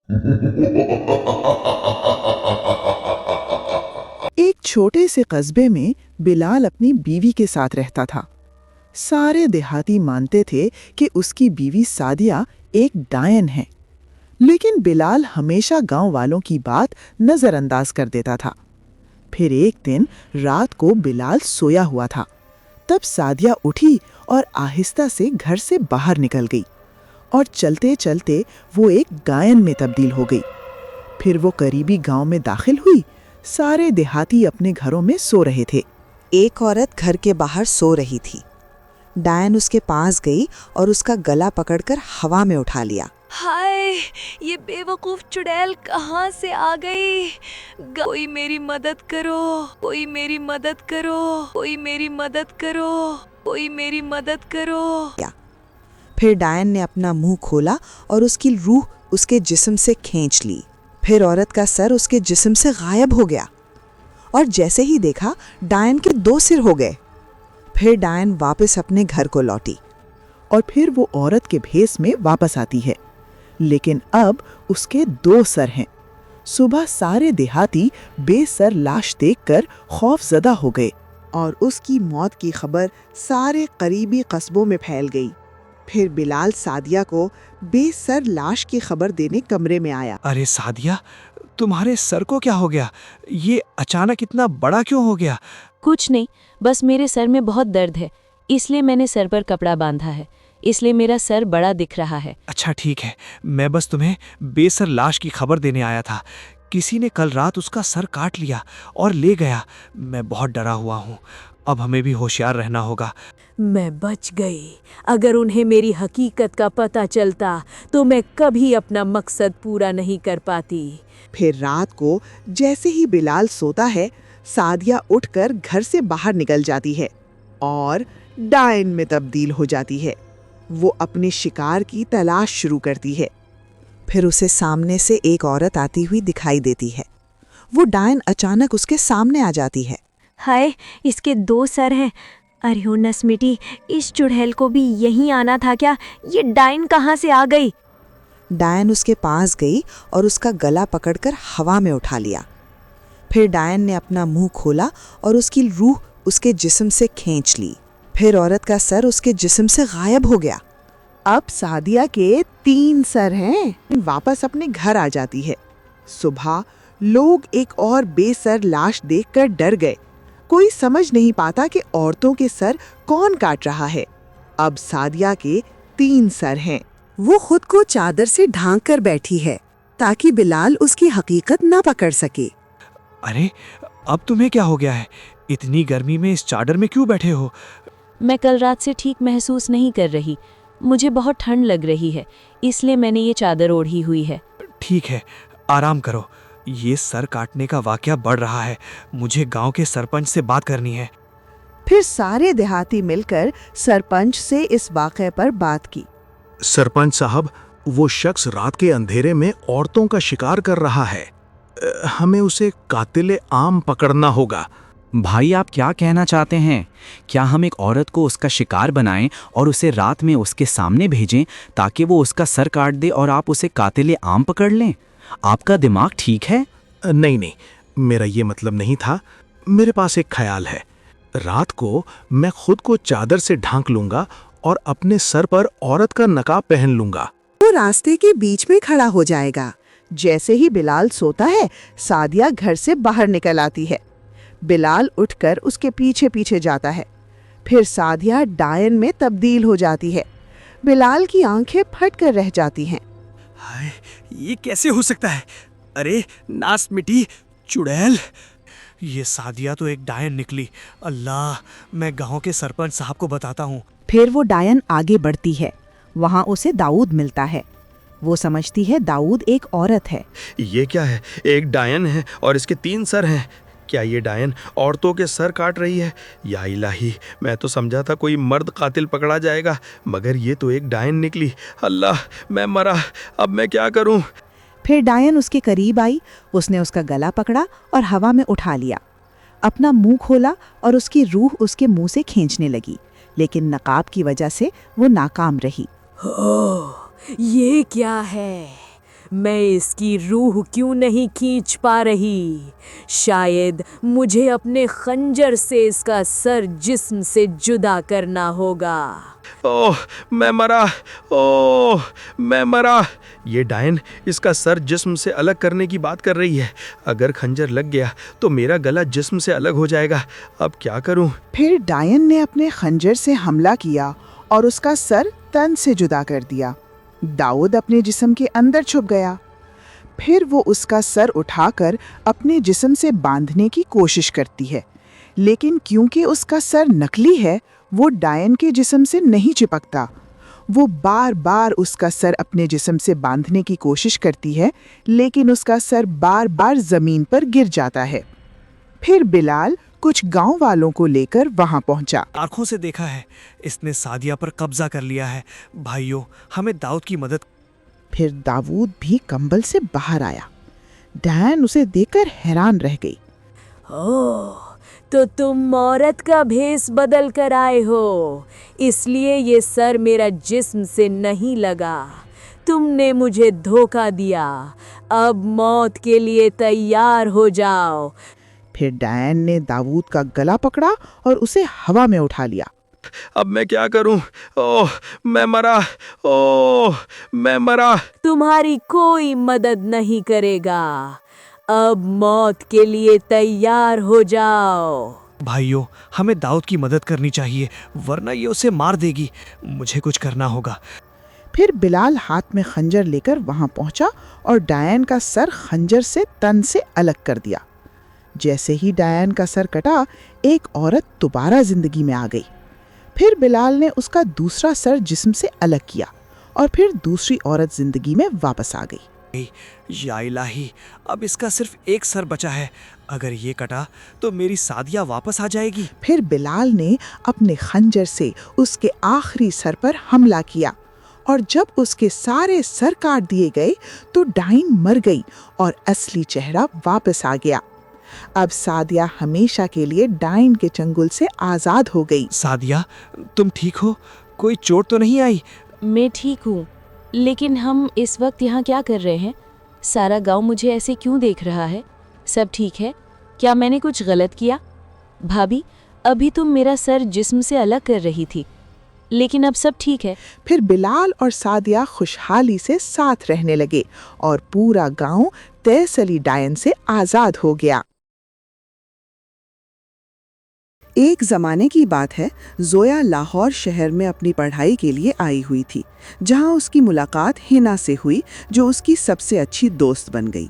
एक छोटे से कस्बे में बिलाल अपनी बीवी के साथ रहता था। सारे देहाती मानते थे कि उसकी बीवी सादिया एक डायन है, लेकिन बिलाल हमेशा गांव वालों की बात नजरअंदाज कर देता था। फिर एक दिन रात को बिलाल सोया हुआ था। तब सादिया उठी और आहिस्ता से घर से बाहर निकल गई और चलते चलते वो एक गायन में तब्दील हो गई। फिर वो करीबी गांव में दाखिल हुई। सारे देहाती अपने घरों में सो रहे थे। एक औरत घर के बाहर सो रही थी। डायन उसके पास गई और उसका गला पकड़कर हवा में उठा लिया। हाय, ये बेवकूफ चुड़ैल कहाँ से आ गई? कोई मेरी मदद करो, कोई मेरी मदद करो, कोई मेरी मदद करो, कोई मेरी मदद करो। फिर डायन ने अपना मुंह खोला और उसकी रूह उसके जिस्म से खींच ली। फिर औरत का सर उसके जिस्म से गायब हो गया और जैसे ही देखा डायन के 2 सिर हो गए। फिर डायन वापस अपने घर को लौटी और फिर वो औरत के भेस में वापस आती है, लेकिन अब उसके 2 सर हैं। सुबह सारे देहाती बेसर लाश देखकर खौफजदा हो गए और उसकी मौत की खबर सारे करीबी कस्बों में फैल गई। फिर बिलाल सादिया को बेसर लाश की खबर देने कमरे में आया। अरे सादिया, तुम्हारे सर को क्या हो गया? ये अचानक इतना बड़ा क्यों हो गया? कुछ नहीं, बस मेरे सर में बहुत दर्द है, इसलिए मैंने सर पर कपड़ा बांधा है, इसलिए मेरा सर बड़ा दिख रहा है। अच्छा ठीक है, मैं बस तुम्हें बेसर लाश की खबर देने आया था। किसी ने कल रात उसका सर काट लिया और ले गया। मैं बहुत डरा हुआ हूँ। अब हमें भी होशियार रहना होगा। मैं बच गई। अगर उन्हें मेरी हकीकत का पता चलता तो मैं कभी अपना मकसद पूरा नहीं कर पाती। फिर रात को जैसे ही बिलाल सोता है, सादिया उठकर घर से बाहर निकल जाती है और डायन में तब्दील हो जाती है। वो अपने शिकार की तलाश शुरू करती है। फिर उसे सामने से एक औरत आती हुई दिखाई देती है। वो डायन अचानक उसके सामने आ जाती है। हाय, इसके 2 सर हैं। अरे हो नस्मिटी, इस चुड़ैल को भी यहीं आना था क्या? ये डायन कहाँ से आ गई? डायन उसके पास गई और उसका गला पकड़कर हवा में उठा लिया। फिर डायन ने अपना मुंह खोला और उसकी रूह उसके जिस्म से खींच ली। फिर औरत का सर उसके जिस्म से गायब हो गया। अब सादिया के 3 सर हैं। वापस अपने घर आ जाती है। सुबह लोग एक और बेसर लाश देखकर डर गए। कोई समझ नहीं पाता कि औरतों के सर कौन काट रहा है। अब सादिया के 3 सर हैं। वो खुद को चादर से ढांक कर बैठी है ताकि बिलाल उसकी हकीकत ना पकड़ सके। अरे अब तुम्हें क्या हो गया है? इतनी गर्मी में इस चादर में क्यों बैठे हो? मैं कल रात से ठीक महसूस नहीं कर रही। मुझे बहुत ठंड लग रही है, इसलिए मैंने ये चादर ओढ़ी हुई है। ठीक है, आराम करो। ये सर काटने का वाकया बढ़ रहा है। मुझे गांव के सरपंच से बात करनी है। फिर सारे देहाती मिलकर सरपंच से इस वाक़े पर बात की। सरपंच साहब, वो शख्स रात के अंधेरे में औरतों का शिकार कर रहा है। हमें उसे कातिले आम पकड़ना होगा। भाई, आप क्या कहना चाहते हैं? क्या हम एक औरत को उसका शिकार बनाएं और उसे रात में उसके सामने भेजें ताकि वो उसका सर काट दे और आप उसे कातिले आम पकड़ लें? आपका दिमाग ठीक है? नहीं नहीं, मेरा ये मतलब नहीं था। मेरे पास एक ख्याल है। रात को मैं खुद को चादर से ढांक लूंगा और अपने सर पर औरत का नकाब पहन लूंगा। वो रास्ते के बीच में खड़ा हो जाएगा। जैसे ही बिलाल सोता है, सादिया घर से बाहर निकल आती है। बिलाल उठकर उसके पीछे पीछे जाता है। फिर सादिया डायन में तब्दील हो जाती है। बिलाल की आंखें फटकर रह जाती हैं। हाय, ये कैसे हो सकता है? अरे नास मिटी चुड़ैल, ये सादिया तो एक डायन निकली। अल्लाह, मैं गांव के सरपंच साहब को बताता हूँ। फिर वो डायन आगे बढ़ती है। वहाँ उसे दाऊद मिलता है। वो समझती है दाऊद एक औरत है। ये क्या है? एक डायन है और इसके 3 सर हैं। क्या ये डायन औरतों के सर काट रही है? या इलाही, मैं तो समझा था कोई मर्द कातिल पकड़ा जाएगा, मगर ये तो एक डायन निकली। अल्लाह, मैं मरा। अब मैं क्या करूं? फिर डायन उसके करीब आई। उसने उसका गला पकड़ा और हवा में उठा लिया। अपना मुंह खोला और उसकी रूह उसके मुंह से खींचने लगी, लेकिन नकाब की वजह से वो नाकाम रही। ओह, ये क्या है? मैं इसकी रूह क्यों नहीं खींच पा रही? शायद मुझे अपने खंजर से इसका सर जिस्म से जुदा करना होगा। ओह मैं मरा, ओह मैं मरा। ये डायन इसका सर जिस्म से अलग करने की बात कर रही है। अगर खंजर लग गया तो मेरा गला जिस्म से अलग हो जाएगा। अब क्या करूं? फिर डायन ने अपने खंजर से हमला किया और उसका सर तन से जुदा कर दिया। दाऊद अपने जिस्म के अंदर छुप गया। फिर वो उसका सर उठाकर अपने जिस्म से बांधने की कोशिश करती है, लेकिन क्योंकि उसका सर नकली है, वो डायन के जिस्म से नहीं चिपकता। वो बार बार उसका सर अपने जिस्म से बांधने की कोशिश करती है, लेकिन उसका सर बार बार जमीन पर गिर जाता है। फिर बिलाल कुछ गांव वालों को लेकर वहां पहुंचा। आंखों से देखा है, इसने सादिया पर कब्जा कर लिया है। भाइयों, हमें दाऊद की मदद। फिर दाऊद भी कंबल से बाहर आया। डायन उसे देखकर हैरान रह गई। ओह, तो तुम औरत का भेस बदल कर आए हो, इसलिए ये सर मेरा जिस्म से नहीं लगा। तुमने मुझे धोखा दिया। अब मौत के लिए तैयार हो जाओ। फिर डायन ने दाऊद का गला पकड़ा और उसे हवा में उठा लिया। अब मैं क्या करूं? ओह मैं मरा, ओह मैं मरा। तुम्हारी कोई मदद नहीं करेगा। अब मौत के लिए तैयार हो जाओ। भाइयों, हमें दाऊद की मदद करनी चाहिए, वरना ये उसे मार देगी। मुझे कुछ करना होगा। फिर बिलाल हाथ में खंजर लेकर वहां पहुंचा और डायन का सर खंजर से तन से अलग कर दिया। जैसे ही डायन का सर कटा, एक औरत दोबारा जिंदगी में आ गई। फिर बिलाल ने उसका दूसरा सर जिस्म से अलग किया और फिर दूसरी औरत जिंदगी में वापस आ गई। या इलाही, अब इसका सिर्फ एक सर बचा है। अगर ये कटा तो मेरी सादिया वापस आ जाएगी। फिर बिलाल ने अपने खंजर से उसके आखिरी सर पर हमला किया और जब उसके सारे सर काट दिए गए तो डायन मर गई और असली चेहरा वापस आ गया। अब सादिया हमेशा के लिए डायन के चंगुल से आजाद हो गई। सादिया, तुम ठीक हो? कोई चोट तो नहीं आई? मैं ठीक हूँ, लेकिन हम इस वक्त यहाँ क्या कर रहे हैं? सारा गांव मुझे ऐसे क्यों देख रहा है? सब ठीक है? क्या मैंने कुछ गलत किया? भाभी, अभी तुम मेरा सर जिस्म से अलग कर रही थी, लेकिन अब सब ठीक है। फिर बिलाल और सादिया खुशहाली से साथ रहने लगे और पूरा गांव तैसली डायन से आजाद हो गया। एक ज़माने की बात है, जोया लाहौर शहर में अपनी पढ़ाई के लिए आई हुई थी, जहां उसकी मुलाकात हिना से हुई, जो उसकी सबसे अच्छी दोस्त बन गई।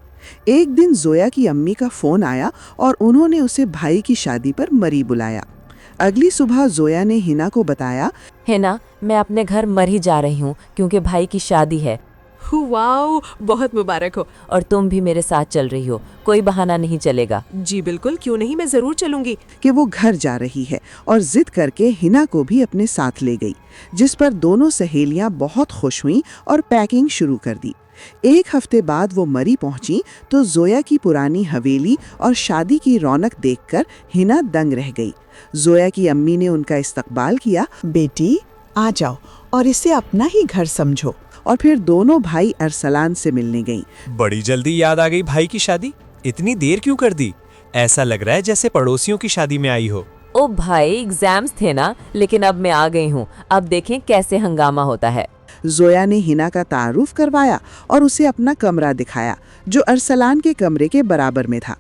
एक दिन जोया की अम्मी का फ़ोन आया और उन्होंने उसे भाई की शादी पर मरी बुलाया। अगली सुबह जोया ने हिना को बताया, हिना, मैं अपने घर मर ही जा रही हूँ क्योंकि भाई की शादी है। वाओ, बहुत मुबारक हो। और तुम भी मेरे साथ चल रही हो, कोई बहाना नहीं चलेगा। जी बिल्कुल, क्यों नहीं, मैं जरूर चलूंगी। कि वो घर जा रही है और जिद करके हिना को भी अपने साथ ले गई, जिस पर दोनों सहेलियां बहुत खुश हुईं और पैकिंग शुरू कर दी। एक हफ्ते बाद वो मरी पहुंची तो जोया की पुरानी हवेली और शादी की रौनक देखकर हिना दंग रह गई। जोया की अम्मी ने उनका इस्तकबाल किया। बेटी, आ जाओ और इसे अपना ही घर समझो। और फिर दोनों भाई अरसलान से मिलने गईं। बड़ी जल्दी याद आ गई भाई की शादी। इतनी देर क्यों कर दी? ऐसा लग रहा है जैसे पड़ोसियों की शादी में आई हो। ओ भाई, एग्जाम्स थे ना, लेकिन अब मैं आ गई हूँ। अब देखें कैसे हंगामा होता है। जोया ने हिना का तारुफ करवाया और उसे अपना कमरा दिखाया, जो अरसलान के कमरे के बराबर में था।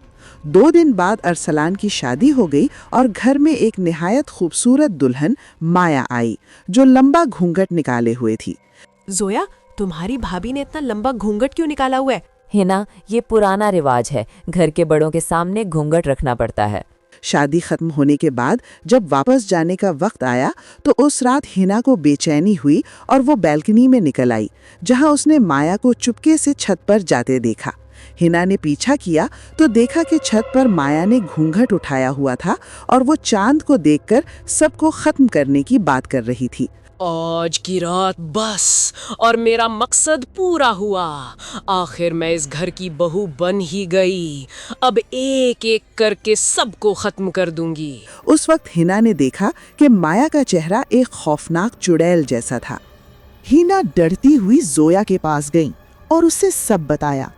2 दिन बाद अरसलान की शादी हो गई और घर में एक निहायत खूबसूरत दुल्हन माया आई, जो लंबा घूंघट निकाले हुए थी। जोया, तुम्हारी भाभी ने इतना लंबा घूंघट क्यों निकाला हुआ है? हिना, ये पुराना रिवाज है, घर के बड़ों के सामने घूंघट रखना पड़ता है। शादी खत्म होने के बाद जब वापस जाने का वक्त आया तो उस रात हिना को बेचैनी हुई और वो बैल्कनी में निकल आई, जहां उसने माया को चुपके से छत पर जाते देखा। हिना ने पीछा किया तो देखा कि छत पर माया ने घूंघट उठाया हुआ था और वो चांद को देखकर सबको खत्म करने की बात कर रही थी। आज की रात बस, और मेरा मकसद पूरा हुआ। आखिर मैं इस घर की बहू बन ही गई। अब एक एक करके सबको खत्म कर दूंगी। उस वक्त हिना ने देखा कि माया का चेहरा एक खौफनाक चुड़ैल जैसा था। हिना डरती हुई जोया के पास गई और उसे सब बताया।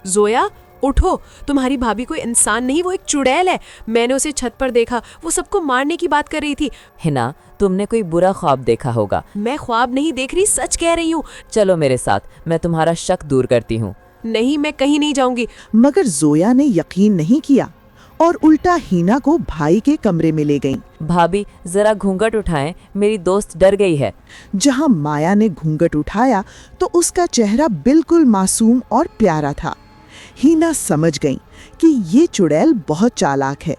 जोया उठो, तुम्हारी भाभी कोई इंसान नहीं, वो एक चुड़ैल है। मैंने उसे छत पर देखा, वो सबको मारने की बात कर रही थी। हिना, तुमने कोई बुरा ख्वाब देखा होगा। मैं ख्वाब नहीं देख रही, सच कह रही हूँ। चलो मेरे साथ, मैं तुम्हारा शक दूर करती हूँ। नहीं, मैं कहीं नहीं जाऊंगी। मगर जोया ने यकीन नहीं किया और उल्टा हिना को भाई के कमरे में ले गईं। भाभी जरा घूंघट उठाएं, मेरी दोस्त डर गई है। जहां माया ने घूंघट उठाया तो उसका चेहरा बिल्कुल मासूम और प्यारा था। हिना समझ गई कि ये चुड़ैल बहुत चालाक है,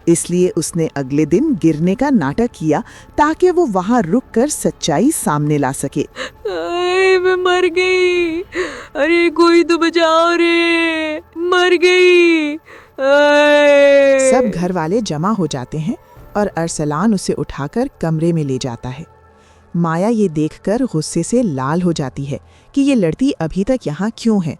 इसलिए उसने अगले दिन गिरने का नाटक किया ताकि वो वहां रुककर सच्चाई सामने ला सके। मैं मर गई, अरे कोई तो बचाओ रे, मर गई। सब घर वाले जमा हो जाते हैं और अरसलान उसे उठाकर कमरे में ले जाता है। माया ये देखकर गुस्से से लाल हो जाती है कि ये लड़की अभी तक यहाँ क्यों है।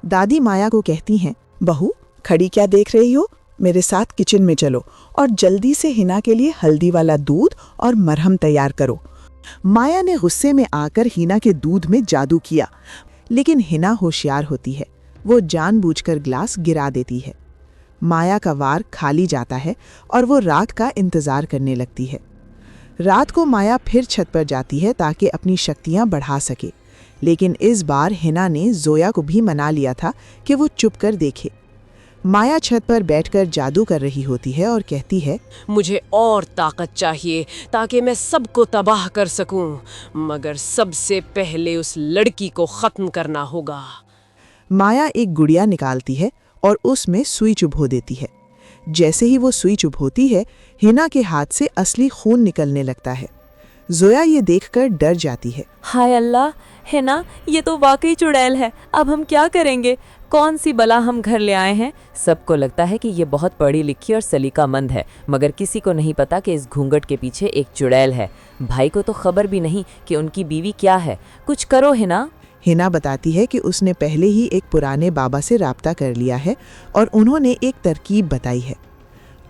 दादी माया को कहती हैं, बहू खड़ी क्या देख रही हो, मेरे साथ किचन में चलो और जल्दी से हिना के लिए हल्दी वाला दूध और मरहम तैयार करो। माया ने गुस्से में आकर हिना के दूध में जादू किया, लेकिन हिना होशियार होती है, वो जानबूझकर ग्लास गिरा देती है। माया का वार खाली जाता है और वो रात का इंतजार करने लगती है। रात को माया फिर छत पर जाती है ताकि अपनी शक्तियां बढ़ा सके, लेकिन इस बार हिना ने जोया को भी मना लिया था कि वो चुप कर देखे। माया छत पर बैठकर जादू कर रही होती है और कहती है, मुझे और ताकत चाहिए ताकि मैं सबको तबाह कर सकूं, मगर सबसे पहले उस लड़की को खत्म करना होगा। माया एक गुड़िया निकालती है और उसमें सुई चुभो देती है। जैसे ही वो सुई चुभोती है, हिना के हाथ से असली खून निकलने लगता है। जोया ये देखकर डर जाती है। हाय अल्लाह, हिना ये तो वाकई चुड़ैल है, अब हम क्या करेंगे? कौन सी बला हम घर ले आए हैं? सबको लगता है कि ये बहुत पढ़ी लिखी और सलीकामंद है, मगर किसी को नहीं पता कि इस घूंघट के पीछे एक चुड़ैल है। भाई को तो खबर भी नहीं कि उनकी बीवी क्या है। कुछ करो हिना। हिना बताती है कि उसने पहले ही एक पुराने बाबा से राब्ता कर लिया है और उन्होंने एक तरकीब बताई है।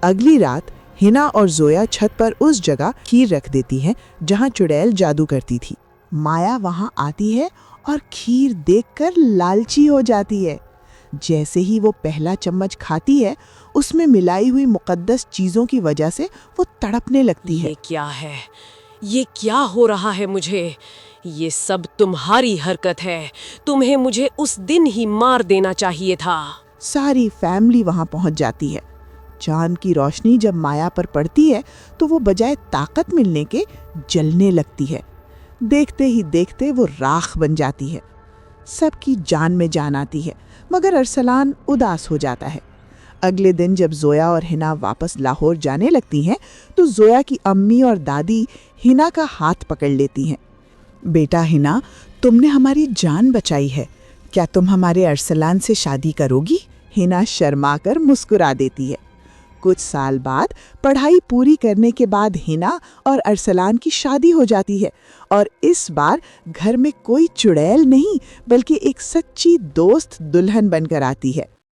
अगली रात हिना और जोया छत पर उस जगह खीर रख देती हैं जहां चुड़ैल जादू करती थी। माया वहां आती है और खीर देखकर लालची हो जाती है। जैसे ही वो पहला चम्मच खाती है, उसमें मिलाई हुई मुकद्दस चीजों की वजह से वो तड़पने लगती है। ये क्या है? ये क्या हो रहा है मुझे? ये सब तुम्हारी हरकत है। तुम्हें मुझे उस दिन ही मार देना चाहिए था। सारी फैमिली वहां पहुंच जाती है। चांद की रोशनी जब माया पर पड़ती है तो वो बजाय ताकत मिलने के जलने लगती है। देखते ही देखते वो राख बन जाती है। सबकी जान में जान आती है, मगर अरसलान उदास हो जाता है। अगले दिन जब जोया और हिना वापस लाहौर जाने लगती हैं तो जोया की अम्मी और दादी हिना का हाथ पकड़ लेती हैं। बेटा हिना, तुमने हमारी जान बचाई है, क्या तुम हमारे अरसलान से शादी करोगी? हिना शर्माकर मुस्कुरा देती है। कुछ साल बाद पढ़ाई पूरी करने के बाद हिना और अरसलान की शादी हो जाती है और इस बार घर में कोई चुड़ैल नहीं बल्कि एक सच्ची दोस्त दुल्हन बनकर आती है।